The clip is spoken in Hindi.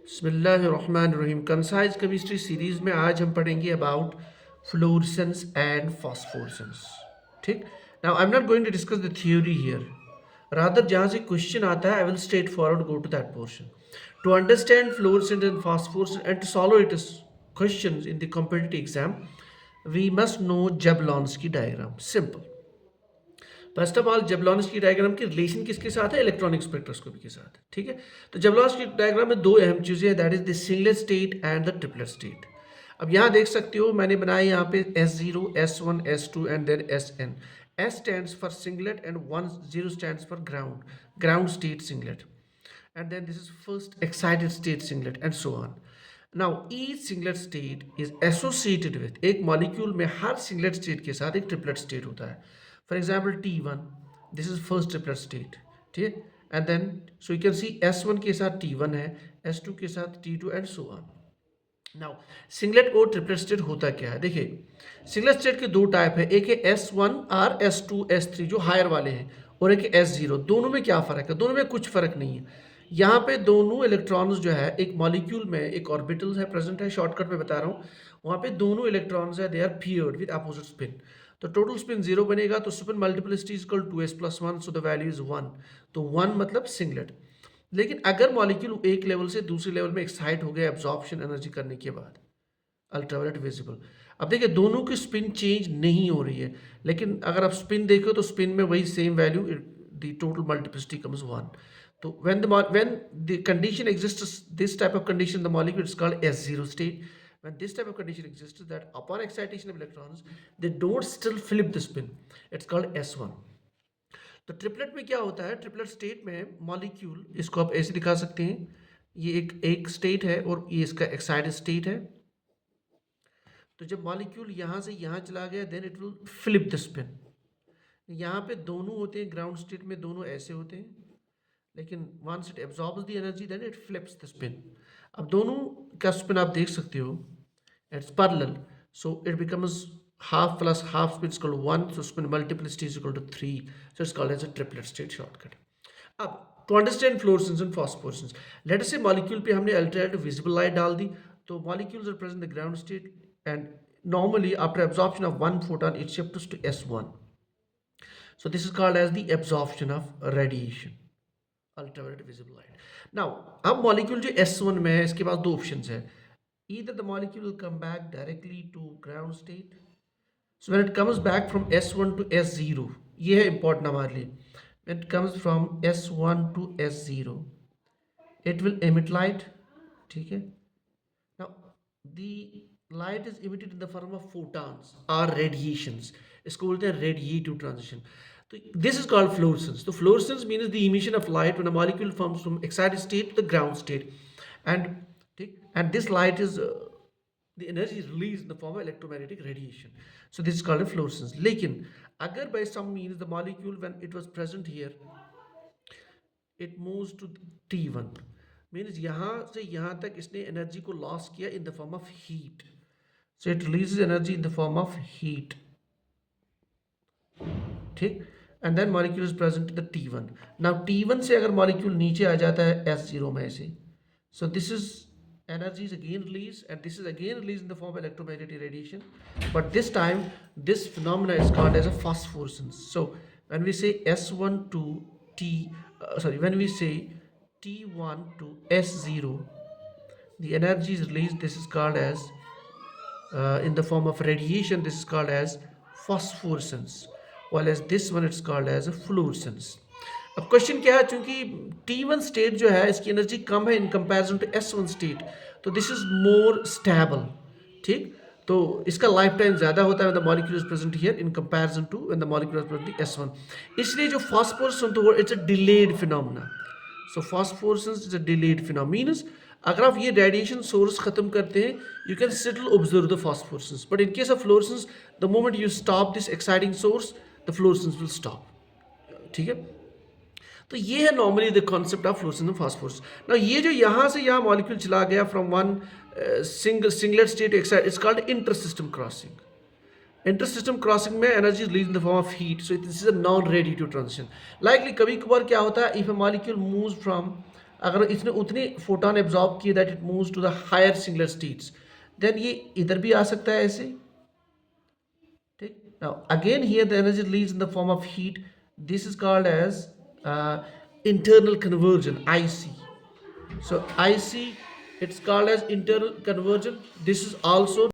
बिस्मिल्लाहिर्रहमानिर्रहीम। कंसाइज केमिस्ट्री सीरीज में आज हम पढ़ेंगे अबाउट फ्लोरेसेंस एंड फॉस्फोरेसेंस। ठीक। Now I am not going to discuss the theory here, rather जहाँ से क्वेश्चन आता है I will straight forward go to that portion to understand fluorescence and phosphorescence and to solve it questions in the competitive exam we must know Jablonski diagram. Simple. First of all Jablonski diagram की रिलेशन किसके साथ है? इलेक्ट्रॉनिक स्पेक्ट्रोस्कोपी के साथ। ठीक है। तो जबलॉन्स्की डायग्राम में दो अहम चीजें हैं, that is the singlet state and the triplet state. अब यहाँ देख सकते हो मैंने बनाया यहाँ पे S0, S1, S2 and then Sn। S stands for singlet and 10 stands for ground state singlet, and then this is first excited state singlet and so on. Now each singlet state is associated with, एक मॉलिक्यूल में हर सिंगलेट स्टेट के साथ एक ट्रिपलेट स्टेट होता है। For example T1, this is first triplet state. ठीक है। And then so you can see S1 के साथ T1 है, S2 के साथ T2 and so on. Now singlet और ट्रिपलेट स्टेट होता क्या है? देखिए सिंगलेट स्टेट के दो टाइप है, एक है S1 और S2 S3 जो हायर वाले हैं, और एक है S0। दोनों में क्या फ़र्क है? दोनों में कुछ फ़र्क नहीं है। यहाँ पे दोनों इलेक्ट्रॉन्स जो है एक मॉलिक्यूल में एक ऑर्बिटल है प्रेजेंट है, शॉर्टकट में बता रहा हूँ। वहाँ पे दोनों इलेक्ट्रॉन्स है, they are paired with opposite spin. तो टोटल स्पिन 0 बनेगा, तो spin multiplicity is equal to S+1, so the value is 1। तो 1 मतलब सिंगलेट। लेकिन अगर मॉलिक्यूल एक लेवल से दूसरे लेवल में एक्साइट हो गया एब्जॉर्प्शन एनर्जी करने के बाद, अल्ट्रावायलेट विजिबल। अब देखिए दोनों की स्पिन चेंज नहीं हो रही है, लेकिन अगर आप स्पिन देखो तो स्पिन में वही same value, the total multiplicity comes 1। तो when the condition exists, this type of condition, the molecule is called S0 state. When this type of condition exists, that upon excitation of electrons they don't still flip the spin, it's called S1. तो ट्रिपलेट में क्या होता है? ट्रिपलेट स्टेट में मॉलिक्यूल, इसको आप ऐसे दिखा सकते हैं, ये एक स्टेट है और ये इसका एक्साइटेड स्टेट है। तो जब मॉलिक्यूल यहाँ से यहाँ चला गया then it will flip the spin. यहाँ पे दोनों होते हैं, ग्राउंड स्टेट में दोनों ऐसे होते हैं, लेकिन once it absorbs the energy then it flips the spin. अब दोनों का स्पिन आप देख सकते हो, it's parallel, so it becomes half plus half spin is equal to 1, so spin multiplicity is equal to 3, so it's called as a triplet state shortcut. अब to understand fluorescence and phosphorescence, let us say molecule पे हमने ultraviolet visible light डाल दी, तो molecules are present in the ground state and normally after absorption of one photon it shifts to S1. So this is called as the absorption of radiation, ultraviolet visible light. Now अब molecule जो S1 में है इसके पास दो options है, either the molecule will come back directly to ground state. So when it comes back from S1 to S0, ये है important हमारे लिए, when it comes from S1 to S0 it will emit light। ठीक है। now the light is emitted in the form of photons or radiations, इसको बोलते हैं radiative transition। तो this is called fluorescence। तो fluorescence means the emission of light when a molecule forms from excited state to the ground state, and ठीक, and this light is the energy is released in the form of electromagnetic radiation, so this is called a fluorescence। लेकिन अगर by some means the molecule when it was present here it moves to T1, means यहाँ से यहाँ तक इसने एनर्जी को लॉस किया in the form of heat, so it releases energy in the form of heat। ठीक। and then molecule is present in the T1। now T1 से अगर molecule नीचे आ जाता है S0 में से, so this is energy is again released and this is again released in the form of electromagnetic radiation, but this time this phenomena is called as a phosphorescence। so when we say S1 to when we say T1 to S0, the energy is released, this is called as in the form of radiation, this is called as phosphorescence, while as this one it's called as a fluorescence। अब क्वेश्चन क्या है, चूंकि T1 स्टेट जो है इसकी एनर्जी कम है in comparison to S1 state, तो दिस इज मोर स्टेबल। ठीक। तो इसका लाइफ टाइम ज़्यादा होता है when the molecule is present here in comparison to when the molecule is present S1। इसलिए जो फास्फोरेसेंस तो it's a delayed phenomena. So phosphorescence is a delayed phenomena, means अगर आप ये रेडिएशन सोर्स खत्म करते हैं you can still observe the phosphorescence, but in case of fluorescence the moment you stop this exciting source the fluorescence will stop. ठीक है। तो ये है normally the concept of fluorescence and phosphorescence. ना ये जो यहाँ से यहाँ मॉलिक्यूल चला गया from one singlet state to excite, it's called intersystem crossing. Intersystem crossing में energy release in the form of heat, so this is a non radiative transition. Likely कभी कभार क्या होता है, if a molecule moves from अगर इसने उतनी फोटोन एब्जॉर्ब किए that it moves to the higher singular states, then ये इधर भी आ सकता है ऐसे, ठीक। Now again here the energy release in the form of heat, this is called as internal conversion, IC. So IC, it's called as internal conversion. This is also